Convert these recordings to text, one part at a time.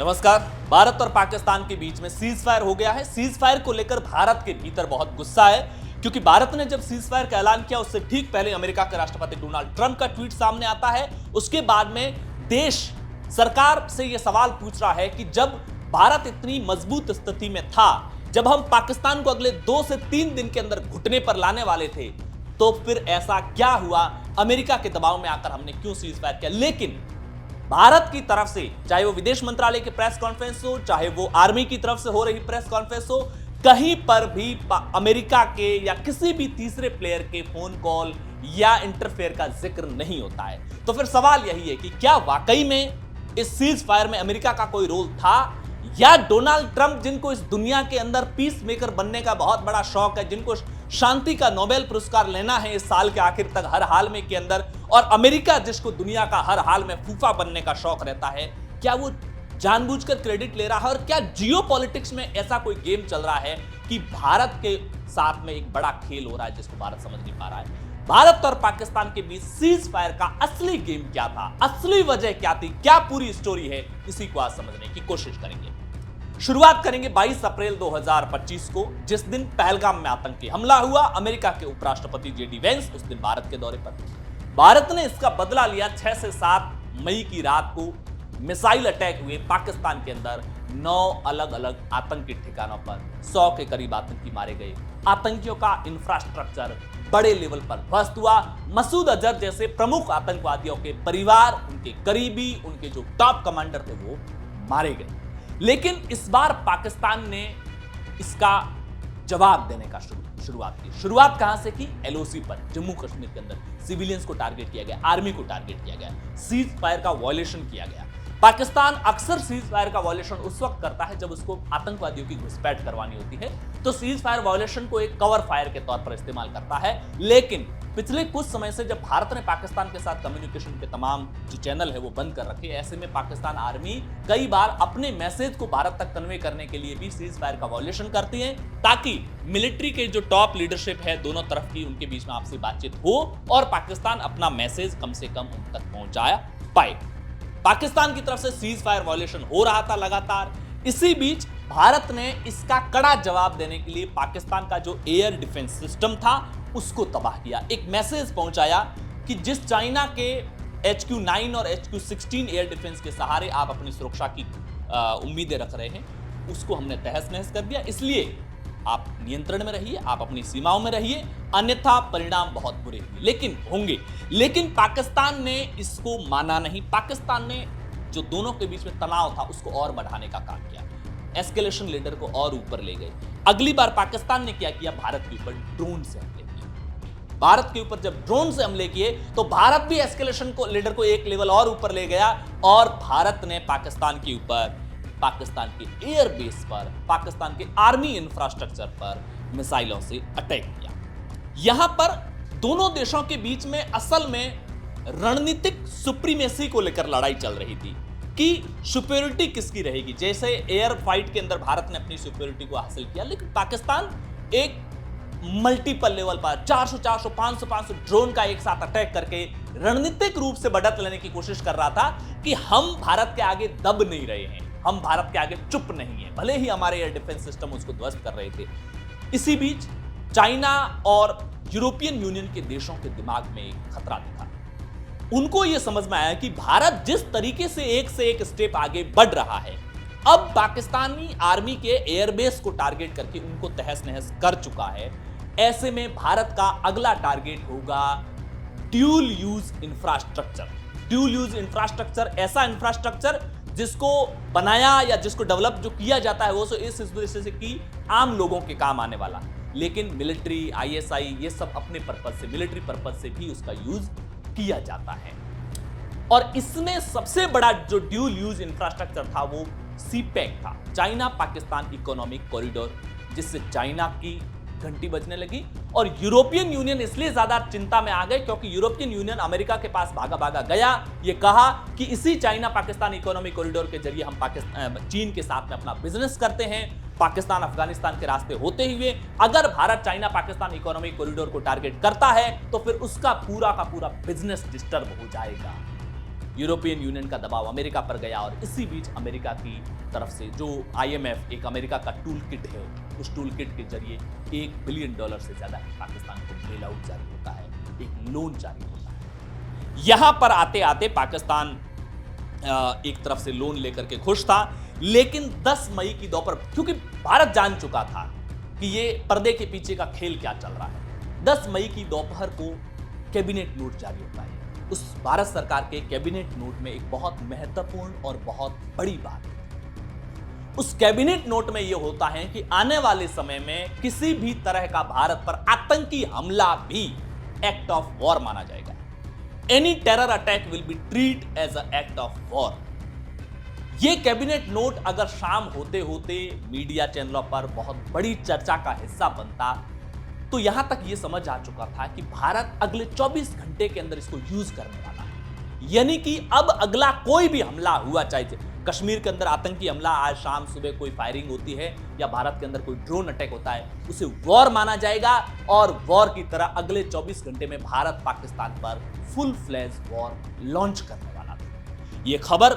नमस्कार। भारत और पाकिस्तान के बीच में सीज फायर हो गया है। सीज फायर को लेकर भारत के भीतर बहुत गुस्सा है, क्योंकि भारत ने जब सीज फायर का ऐलान किया उससे ठीक पहले अमेरिका के राष्ट्रपति डोनाल्ड ट्रंप का ट्वीट सामने आता है। उसके बाद में देश सरकार से यह सवाल पूछ रहा है कि जब भारत इतनी मजबूत स्थिति में था, जब हम पाकिस्तान को अगले 2 से 3 दिन के अंदर घुटने पर लाने वाले थे, तो फिर ऐसा क्या हुआ? अमेरिका के दबाव में आकर हमने क्यों सीज फायर किया? लेकिन भारत की तरफ से, चाहे वो विदेश मंत्रालय की प्रेस कॉन्फ्रेंस हो, चाहे वो आर्मी की तरफ से हो रही प्रेस कॉन्फ्रेंस हो, कहीं पर भी अमेरिका के या किसी भी तीसरे प्लेयर के फोन कॉल या इंटरफेयर का जिक्र नहीं होता है। तो फिर सवाल यही है कि क्या वाकई में इस सीज फायर में अमेरिका का कोई रोल था, या डोनाल्ड ट्रंप, जिनको इस दुनिया के अंदर पीस मेकर बनने का बहुत बड़ा शौक है, जिनको शांति का नोबेल पुरस्कार लेना है इस साल के आखिर तक हर हाल में के अंदर, और अमेरिका जिसको दुनिया का हर हाल में फूफा बनने का शौक रहता है, क्या वो जानबूझकर क्रेडिट ले रहा है? और क्या जियो पॉलिटिक्स में ऐसा कोई गेम चल रहा है कि भारत के साथ में एक बड़ा खेल हो रहा है जिसको भारत समझ नहीं पा रहा है? भारत और पाकिस्तान के बीच सीज फायर का असली गेम क्या था, असली वजह क्या थी, क्या पूरी स्टोरी है, इसी को आज समझने की कोशिश करेंगे। शुरुआत करेंगे 22 अप्रैल 2025 को, जिस दिन पहलगाम में आतंकी हमला हुआ। अमेरिका के उपराष्ट्रपति जेडी वेंस उस दिन भारत के दौरे पर। भारत ने इसका बदला लिया। 6 से 7 मई की रात को मिसाइल अटैक हुए पाकिस्तान के अंदर। 9 अलग अलग आतंकी ठिकानों पर 100 के करीब आतंकी मारे गए। आतंकियों का इंफ्रास्ट्रक्चर बड़े लेवल पर ध्वस्त हुआ। मसूद अजहर जैसे प्रमुख आतंकवादियों के परिवार, उनके करीबी, उनके जो टॉप कमांडर थे, वो मारे गए। लेकिन इस बार पाकिस्तान ने इसका जवाब देने का शुरुआत की। शुरुआत कहां से की? एलओसी पर, जम्मू कश्मीर के अंदर सिविलियंस को टारगेट किया गया, आर्मी को टारगेट किया गया, सीज फायर का वायलेशन किया गया। पाकिस्तान अक्सर सीज फायर का वायलेशन उस वक्त करता है जब उसको आतंकवादियों की घुसपैठ करवानी होती है, तो सीज फायर वायलेशन को एक कवर फायर के तौर पर इस्तेमाल करता है। लेकिन पिछले कुछ समय से जब भारत ने पाकिस्तान के साथ कम्युनिकेशन के तमाम जो चैनल है वो बंद कर रखे, ऐसे में पाकिस्तान आर्मी कई बार अपने मैसेज को भारत तक कन्वे करने के लिए भी सीज फायर का वायलेशन करती है, ताकि मिलिट्री के जो टॉप लीडरशिप है दोनों तरफ की, उनके बीच में आपसी बातचीत हो और पाकिस्तान अपना मैसेज कम से कम उन तक पहुंचाया पाए। पाकिस्तान की तरफ से सीज फायर वायलेशन हो रहा था लगातार। इसी बीच भारत ने इसका कड़ा जवाब देने के लिए पाकिस्तान का जो एयर डिफेंस सिस्टम था उसको तबाह किया। एक मैसेज पहुंचाया कि जिस चाइना के HQ-9 और HQ-16 एयर डिफेंस के सहारे आप अपनी सुरक्षा की उम्मीदें रख रहे हैं, उसको हमने तहस नहस कर दिया। इसलिए आप नियंत्रण में रहिए, आप अपनी सीमाओं में रहिए, अन्यथा परिणाम बहुत बुरे होंगे। लेकिन पाकिस्तान ने इसको माना नहीं। पाकिस्तान ने जो दोनों के बीच में तनाव था उसको और बढ़ाने का काम किया, एस्केलेशन लेडर को और ऊपर ले गए। अगली बार पाकिस्तान ने क्या किया? भारत के ऊपर ड्रोन से हमले किए। भारत के ऊपर जब ड्रोन से हमले किए तो भारत भी एस्केलेशन को लेडर को एक लेवल और ऊपर ले गया, और भारत ने पाकिस्तान के ऊपर, पाकिस्तान के एयर बेस पर, पाकिस्तान के आर्मी इंफ्रास्ट्रक्चर पर मिसाइलों से अटैक किया। यहां पर दोनों देशों के बीच में असल में रणनीतिक सुप्रीमेसी को लेकर लड़ाई चल रही थी कि सुपीरियरिटी किसकी रहेगी। जैसे एयर फाइट के अंदर भारत ने अपनी सुपीरियरिटी को हासिल किया, लेकिन पाकिस्तान एक मल्टीपल लेवल पर 400, 400, 500, 500 ड्रोन का एक साथ अटैक करके रणनीतिक रूप से बढ़त लेने की कोशिश कर रहा था कि हम भारत के आगे दब नहीं रहे हैं, हम भारत के आगे चुप नहीं है, भले ही हमारे एयर डिफेंस सिस्टम उसको ध्वस्त कर रहे थे। इसी बीच चाइना और यूरोपियन यूनियन के देशों के दिमाग में एक खतरा दिखा। उनको यह समझ में आया कि भारत जिस तरीके से एक स्टेप आगे बढ़ रहा है, अब पाकिस्तानी आर्मी के एयरबेस को टारगेट करके उनको तहस नहस कर चुका है। ऐसे में भारत का अगला टारगेट होगा dual use infrastructure. Dual use infrastructure ऐसा इंफ्रास्ट्रक्चर जिसको बनाया या जिसको डेवलप जो किया जाता है वो इस वजह से कि आम लोगों के काम आने वाला, लेकिन मिलिट्री, ISI, ये सब अपने पर्पज से, मिलिट्री पर्पज से भी उसका यूज किया जाता है। और इसमें सबसे बड़ा जो ड्यूल यूज इंफ्रास्ट्रक्चर था वो CPEC था, चाइना पाकिस्तान इकोनॉमिक कॉरिडोर, जिससे चाइना की घंटी बजने लगी। और यूरोपियन यूनियन इसलिए ज्यादा चिंता में आ गए क्योंकि यूरोपियन यूनियन अमेरिका के पास भागा भागा गया। ये कहा कि इसी चाइना पाकिस्तान इकोनॉमिक कॉरिडोर के जरिए हम चीन के साथ में अपना बिजनेस करते हैं, पाकिस्तान अफगानिस्तान के रास्ते होते हुए। अगर Bharat China Pakistan economic corridor को टारगेट करता है तो फिर उसका पूरा का पूरा बिजनेस डिस्टर्ब हो जाएगा। यूरोपियन यूनियन का दबाव अमेरिका पर गया और इसी बीच अमेरिका की तरफ से जो आईएमएफ एक अमेरिका का टूल किट है, उस टूल किट के जरिए $1 बिलियन से ज्यादा पाकिस्तान को बेल आउट जारी होता है, एक लोन जारी होता है। यहां पर आते आते पाकिस्तान एक तरफ से लोन लेकर के खुश था, लेकिन 10 मई की दोपहर, क्योंकि भारत जान चुका था कि ये पर्दे के पीछे का खेल क्या चल रहा है, 10 मई की दोपहर को कैबिनेट नोट जारी होता है। उस भारत सरकार के कैबिनेट नोट में एक बहुत महत्वपूर्ण और बहुत बड़ी बात है। उस कैबिनेट नोट में यह होता है कि आने वाले समय में किसी भी तरह का भारत पर आतंकी हमला भी एक्ट ऑफ वॉर माना जाएगा। Any terror attack will be treat as a act of war. यह कैबिनेट नोट अगर शाम होते होते मीडिया चैनलों पर बहुत बड़ी चर्चा का हिस्सा बनता, तो यहां तक यह समझ आ चुका था कि भारत अगले 24 घंटे के अंदर इसको यूज करने वाला है। यानी कि अब अगला कोई भी हमला हुआ, चाहे कश्मीर के अंदर आतंकी हमला, आज शाम सुबह कोई फायरिंग होती है या भारत के अंदर कोई ड्रोन अटैक होता है, उसे वॉर माना जाएगा और वॉर की तरह अगले 24 घंटे में भारत पाकिस्तान पर फुल फ्लैज वॉर लॉन्च करने वाला था। यह खबर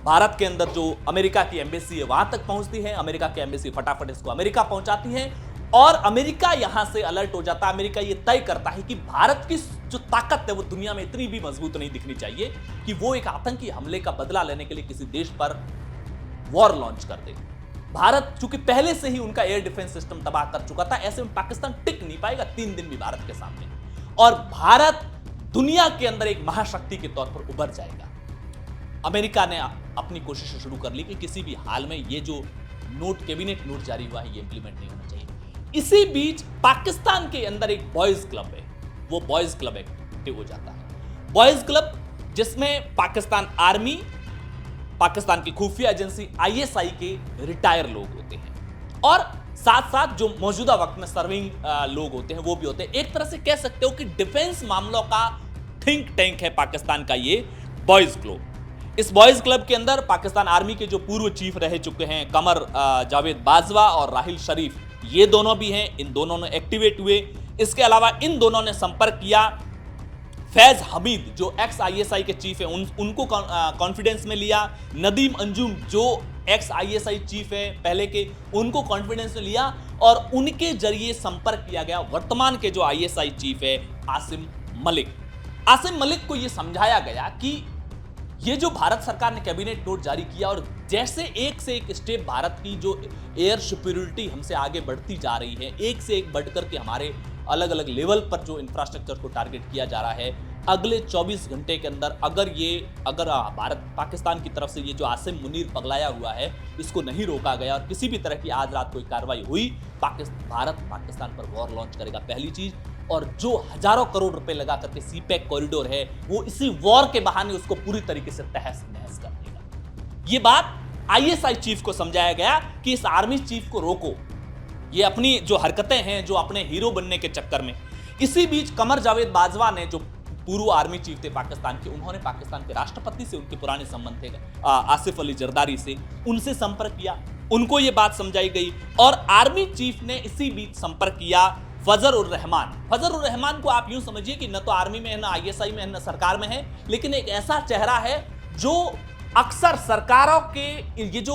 भारत के अंदर जो अमेरिका की एम्बेसी है वहां तक पहुंचती है। अमेरिका की एम्बेसी फटाफट इसको अमेरिका पहुंचाती है और अमेरिका यहां से अलर्ट हो जाता है। अमेरिका यह तय करता है कि भारत की जो ताकत है वो दुनिया में इतनी भी मजबूत नहीं दिखनी चाहिए कि वो एक आतंकी हमले का बदला लेने के लिए किसी देश पर वॉर लॉन्च कर दे। भारत चूंकि पहले से ही उनका एयर डिफेंस सिस्टम तबाह कर चुका था, ऐसे में पाकिस्तान टिक नहीं पाएगा 3 दिन भी भारत के सामने, और भारत दुनिया के अंदर एक महाशक्ति के तौर पर उभर जाएगा। अमेरिका ने अपनी कोशिशें शुरू कर ली कि किसी भी हाल में ये जो कैबिनेट नोट जारी हुआ है ये इंप्लीमेंट नहीं होना चाहिए। इसी बीच पाकिस्तान के अंदर एक बॉयज क्लब है, वो बॉयज क्लब एक्टिव हो जाता है। बॉयज क्लब जिसमें पाकिस्तान आर्मी, पाकिस्तान की खुफिया एजेंसी आईएसआई के रिटायर लोग होते हैं और साथ साथ जो मौजूदा वक्त में सर्विंग लोग होते हैं वो भी होते हैं। एक तरह से कह सकते हो कि डिफेंस मामलों का थिंक टैंक है पाकिस्तान का ये बॉयज क्लब। इस बॉयज क्लब के अंदर पाकिस्तान आर्मी के जो पूर्व चीफ रह चुके हैं कमर जावेद बाजवा और राहिल शरीफ, ये दोनों भी हैं। इन दोनों ने एक्टिवेट हुए। इसके अलावा इन दोनों ने संपर्क किया फैज हमीद जो एक्स आईएसआई के चीफ है, उनको कॉन्फिडेंस में लिया। नदीम अंजुम जो एक्स आईएसआई चीफ है पहले के, उनको कॉन्फिडेंस में लिया और उनके जरिए संपर्क किया गया वर्तमान के जो आईएसआई चीफ है आसिम मलिक। आसिम मलिक को यह समझाया गया कि ये जो भारत सरकार ने कैबिनेट नोट जारी किया और जैसे एक से एक स्टेप भारत की जो एयर सिक्योरिटी हमसे आगे बढ़ती जा रही है, एक से एक बढ़कर के हमारे अलग अलग लेवल पर जो इंफ्रास्ट्रक्चर को टारगेट किया जा रहा है, अगले 24 घंटे के अंदर अगर भारत पाकिस्तान की तरफ से ये जो आसिम मुनीर पगलाया हुआ है इसको नहीं रोका गया और किसी भी तरह की आज रात कोई कार्रवाई हुई, भारत पाकिस्तान पर वॉर लॉन्च करेगा पहली चीज। और जो हजारों करोड़ रुपए लगा करके सीपैक कॉरिडोर है वो इसी वॉर के बहाने उसको पूरी तरीके से तहस नहस कर देगा। ये बात आईएसआई चीफ को समझाया गया कि इस आर्मी चीफ को रोको, ये अपनी जो हरकतें हैं जो अपने हीरो बनने के चक्कर में। इसी बीच कमर जावेद बाजवा ने जो पूर्व आर्मी चीफ थे पाकिस्तान के, उन्होंने पाकिस्तान के राष्ट्रपति से उनके पुराने संबंध थे आसिफ अली जरदारी से, उनसे संपर्क किया, उनको ये बात समझाई गई और आर्मी चीफ ने इसी बीच संपर्क किया फजर उर रहमान। फजर उर रहमान को आप यूं समझिए कि न तो आर्मी में है, न आईएसआई में है, न सरकार में है, लेकिन एक ऐसा चेहरा है जो अक्सर सरकारों के ये जो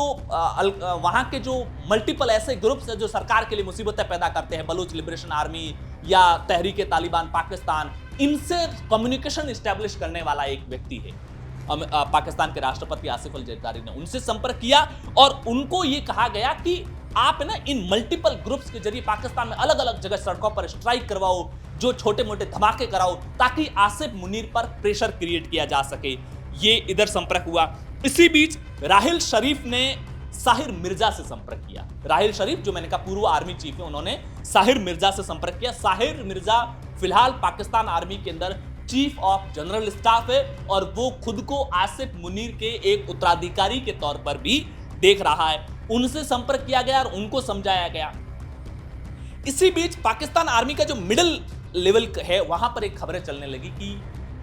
वहां के जो मल्टीपल ऐसे ग्रुप्स हैं जो सरकार के लिए मुसीबतें पैदा करते हैं, बलूच लिबरेशन आर्मी या तहरीक तालिबान पाकिस्तान, इनसे कम्युनिकेशन एस्टैब्लिश करने वाला एक व्यक्ति है। पाकिस्तान के राष्ट्रपति आसिफ अली जरदारी ने उनसे संपर्क किया और उनको ये कहा गया कि आप ना इन मल्टीपल ग्रुप्स के जरिए पाकिस्तान में अलग अलग जगह सड़कों पर स्ट्राइक करवाओ, जो छोटे मोटे धमाके कराओ, ताकि आसिफ मुनीर पर प्रेशर क्रिएट किया जा सके। ये इधर संपर्क हुआ। इसी बीच राहिल शरीफ ने साहिर मिर्जा से संपर्क किया। राहिल शरीफ जो मैंने कहा पूर्व आर्मी चीफ है, उन्होंने साहिर मिर्जा से संपर्क किया। साहिर मिर्जा फिलहाल पाकिस्तान आर्मी के अंदर चीफ ऑफ जनरल स्टाफ है और वो खुद को आसिफ मुनीर के एक उत्तराधिकारी के तौर पर भी देख रहा है। उनसे संपर्क किया गया और उनको समझाया गया। इसी बीच पाकिस्तान आर्मी का जो मिडिल लेवल है वहां पर एक खबरें चलने लगी कि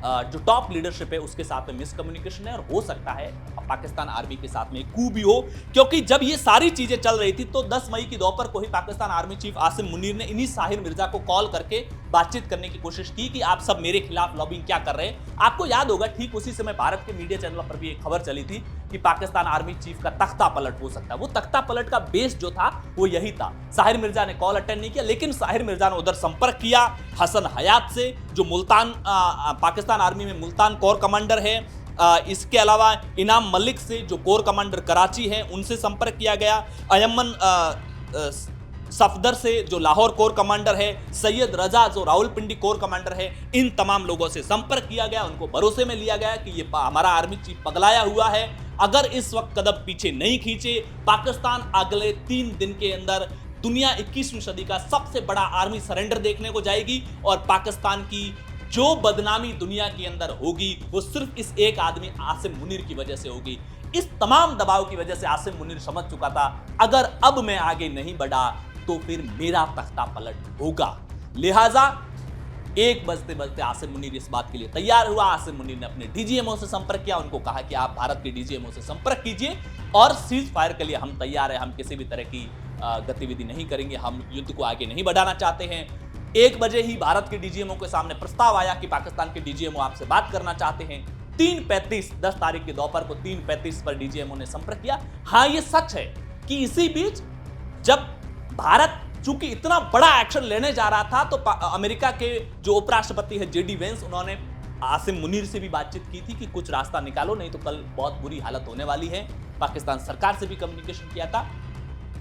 जो टॉप लीडरशिप है उसके साथ में मिसकम्युनिकेशन है और हो सकता है पाकिस्तान आर्मी के साथ में कू भी हो, क्योंकि जब ये सारी चीजें चल रही थी तो 10 मई की दोपहर को ही पाकिस्तान आर्मी चीफ आसिम मुनीर ने इन्हीं साहिर मिर्जा को कॉल करके बातचीत करने की कोशिश की कि आप सब मेरे खिलाफ लॉबिंग क्या कर रहे हैं। आपको याद होगा ठीक उसी समय भारत के मीडिया चैनलों पर भी एक खबर चली थी कि पाकिस्तान आर्मी चीफ का तख्ता पलट हो सकता है। वो तख्ता पलट का बेस जो था वो यही था। साहिर मिर्जा ने कॉल अटेंड नहीं किया, लेकिन साहिर मिर्जा ने उधर संपर्क किया हसन हयात से, जो मुल्तान पाकिस्तान आर्मी में मुल्तान कोर कमांडर है। इसके अलावा इनाम मलिक से, जो कोर कमांडर कराची है, उनसे संपर्क किया गया। अयमन सफदर से, जो लाहौर कोर कमांडर है, सैयद रजा जो रावलपिंडी कोर कमांडर है, इन तमाम लोगों से संपर्क किया गया। उनको भरोसे में लिया गया कि ये हमारा आर्मी चीफ पगलाया हुआ है, अगर इस वक्त कदम पीछे नहीं खींचे पाकिस्तान अगले 3 दिन के अंदर दुनिया 21वीं सदी का सबसे बड़ा आर्मी सरेंडर देखने को जाएगी और पाकिस्तान की जो बदनामी दुनिया के अंदर होगी वो सिर्फ इस एक आदमी आसिम मुनीर की वजह से होगी। इस तमाम दबाव की वजह से आसिम मुनीर समझ चुका था अगर अब मैं आगे नहीं बढ़ा तो फिर मेरा तख्ता पलट होगा। लिहाजा 1 बजते बजते आसिम मुनीर इस बात के लिए तैयार हुआ। आसिम मुनीर ने अपने डीजीएमओ से संपर्क किया, उनको कहा कि आप भारत के डीजीएमओ से संपर्क कीजिए और सीज फायर के लिए हम तैयार हैं, हम किसी भी तरह की गतिविधि नहीं करेंगे, हम युद्ध को आगे नहीं बढ़ाना चाहते हैं। 1 बजे ही भारत के डीजीएमओ के सामने प्रस्ताव आया कि पाकिस्तान के डीजीएमओ आपसे बात करना चाहते हैं। 3:35 10 तारीख की दोपहर को 3:35 पर डीजीएमओ ने संपर्क किया। हाँ, ये सच है कि इसी बीच जब भारत चूंकि इतना बड़ा एक्शन लेने जा रहा था तो अमेरिका के जो उपराष्ट्रपति है जेडी वेंस, उन्होंने आसिम मुनीर से भी बातचीत की थी कि कुछ रास्ता निकालो, नहीं तो कल बहुत बुरी हालत होने वाली है। पाकिस्तान सरकार से भी कम्युनिकेशन किया था,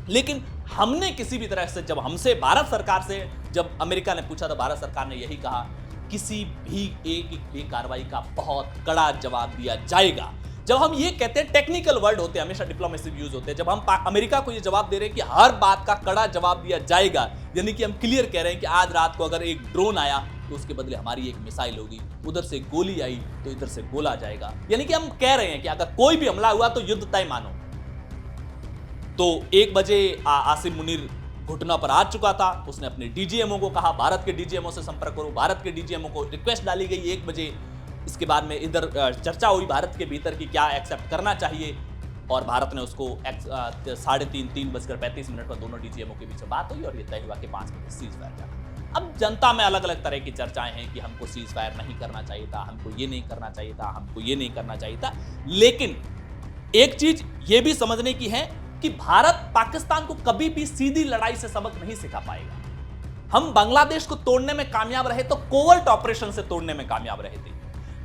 लेकिन हमने किसी भी तरह से, जब हमसे भारत सरकार से जब अमेरिका ने पूछा तो भारत सरकार ने यही कहा, किसी भी एक कार्रवाई का बहुत कड़ा जवाब दिया जाएगा। जब हम ये कहते हैं, टेक्निकल वर्ड होते हैं, हमेशा डिप्लोमेसी यूज होते हैं, जब हम अमेरिका को ये जवाब दे रहे हैं कि हर बात का कड़ा जवाब दिया जाएगा, यानी कि हम क्लियर कह रहे हैं कि आज रात को अगर एक ड्रोन आया तो उसके बदले हमारी एक मिसाइल होगी, उधर से गोली आई तो इधर से गोला जाएगा, यानी कि हम कह रहे हैं कि अगर कोई भी हमला हुआ तो युद्ध तय मानो। तो 1 बजे आसिम मुनीर घुटना पर आ चुका था। उसने अपने डीजीएमओ को कहा, भारत के डीजीएमओ से संपर्क करो। भारत के डीजीएमओ को रिक्वेस्ट डाली गई 1 बजे। इसके बाद में इधर चर्चा हुई भारत के भीतर की क्या एक्सेप्ट करना चाहिए, और भारत ने उसको 3:35 पर दोनों डीजीएमओ के बीच बात हुई और ये तय हुआ कि 5 बजे सीज फायर जाना। अब जनता में अलग अलग तरह की चर्चाएं हैं कि हमको सीज फायर नहीं करना चाहिए था, हमको ये नहीं करना चाहिए था, हमको ये नहीं करना चाहिए था। लेकिन एक चीज ये भी समझने की है कि भारत पाकिस्तान को कभी भी सीधी लड़ाई से सबक नहीं सिखा पाएगा। हम बांग्लादेश को तोड़ने में कामयाब रहे तो कोवर्ट ऑपरेशन से तोड़ने में कामयाब रहे थे।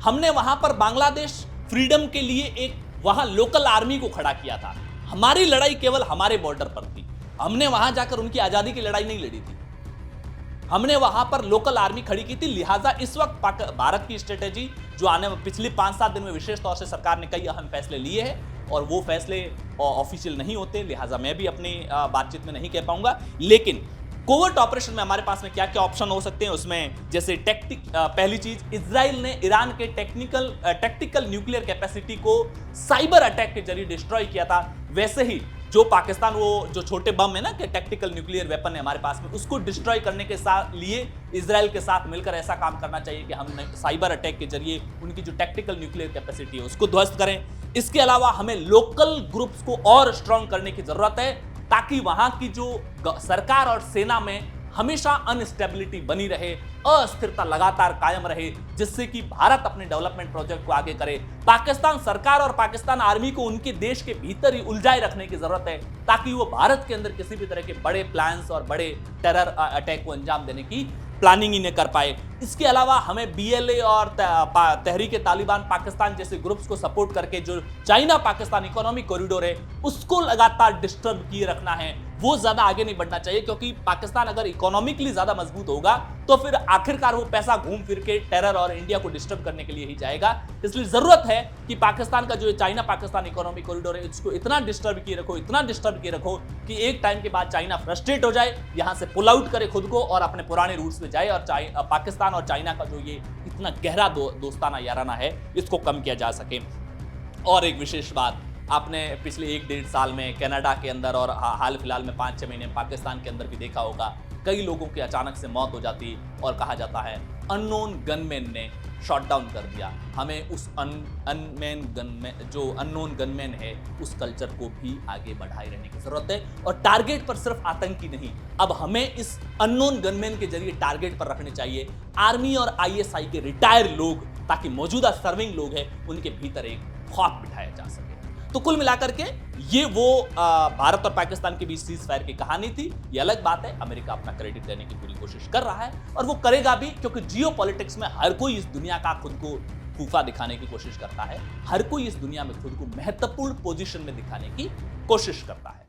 हमने वहां पर बांग्लादेश फ्रीडम के लिए एक वहां लोकल आर्मी को खड़ा किया था। हमारी लड़ाई केवल हमारे बॉर्डर पर थी, हमने वहां जाकर उनकी आजादी की लड़ाई नहीं लड़ी थी, हमने वहां पर लोकल आर्मी खड़ी की थी। लिहाजा इस वक्त भारत की स्ट्रेटेजी जो आने पिछले 5-7 दिन में विशेष तौर से सरकार ने कई अहम फैसले लिए हैं और वो फैसले ऑफिशियल नहीं होते, लिहाजा मैं भी अपनी बातचीत में नहीं कह पाऊंगा। लेकिन कोवर्ट ऑपरेशन में हमारे पास में क्या क्या ऑप्शन हो सकते हैं, उसमें जैसे पहली चीज, इजराइल ने ईरान के टैक्टिकल न्यूक्लियर कैपेसिटी को साइबर अटैक के जरिए डिस्ट्रॉय किया था। वैसे ही जो पाकिस्तान वो जो छोटे बम है ना कि टैक्टिकल न्यूक्लियर वेपन है हमारे पास में, उसको डिस्ट्रॉय करने के साथ लिए इजराइल के साथ मिलकर ऐसा काम करना चाहिए कि हम साइबर अटैक के जरिए उनकी जो टैक्टिकल न्यूक्लियर कैपेसिटी है उसको ध्वस्त करें। इसके अलावा हमें लोकल ग्रुप्स को और स्ट्रांग करने की जरूरत है ताकि वहां की जो सरकार और सेना में हमेशा अनस्टेबिलिटी बनी रहे, अस्थिरता लगातार कायम रहे, जिससे कि भारत अपने डेवलपमेंट प्रोजेक्ट को आगे करे। पाकिस्तान सरकार और पाकिस्तान आर्मी को उनके देश के भीतर ही उलझाए रखने की जरूरत है ताकि वो भारत के अंदर किसी भी तरह के बड़े प्लान्स और बड़े टेरर अटैक को अंजाम देने की प्लानिंग ही न कर पाए। इसके अलावा हमें बीएलए और तहरीक तालिबान पाकिस्तान जैसे ग्रुप्स को सपोर्ट करके जो चाइना पाकिस्तान इकोनॉमिक कॉरिडोर है उसको लगातार डिस्टर्ब किए रखना है, वो ज्यादा आगे नहीं बढ़ना चाहिए, क्योंकि पाकिस्तान अगर इकोनॉमिकली ज्यादा मजबूत होगा तो फिर आखिरकार वो पैसा घूम फिर के टेरर और इंडिया को डिस्टर्ब करने के लिए ही जाएगा। इसलिए जरूरत है कि पाकिस्तान का जो चाइना पाकिस्तान इकोनॉमिक कॉरिडोर है इसको इतना डिस्टर्ब किए रखो, इतना डिस्टर्ब किए रखो कि एक टाइम के बाद चाइना फ्रस्ट्रेट हो जाए, यहां से पुल आउट करे खुद को और अपने पुराने रूट्स में जाए और पाकिस्तान और चाइना का जो ये इतना गहरा दोस्ताना याराना है इसको कम किया जा सके। और एक विशेष बात, आपने पिछले 1-1.5 साल में कनाडा के अंदर और हाल फिलहाल में 5-6 महीने पाकिस्तान के अंदर भी देखा होगा, कई लोगों की अचानक से मौत हो जाती और कहा जाता है अननोन गनमैन ने शॉट डाउन कर दिया। हमें उस अनमैन गनमैन जो अननोन गनमैन है उस कल्चर को भी आगे बढ़ाए रहने की जरूरत है, और टारगेट पर सिर्फ आतंकी नहीं, अब हमें इस अननोन गनमैन के जरिए टारगेट पर रखने चाहिए आर्मी और आईएसआई के रिटायर्ड लोग, ताकि मौजूदा सर्विंग लोग हैं उनके भीतर एक खौफ बिठाया जा सके। तो कुल मिलाकर के ये वो भारत और पाकिस्तान के बीच सीज फायर की कहानी थी। ये अलग बात है, अमेरिका अपना क्रेडिट देने की पूरी कोशिश कर रहा है और वो करेगा भी, क्योंकि जियो पॉलिटिक्स में हर कोई इस दुनिया का खुद को फूफा दिखाने की कोशिश करता है, हर कोई इस दुनिया में खुद को महत्वपूर्ण पोजीशन में दिखाने की कोशिश करता है।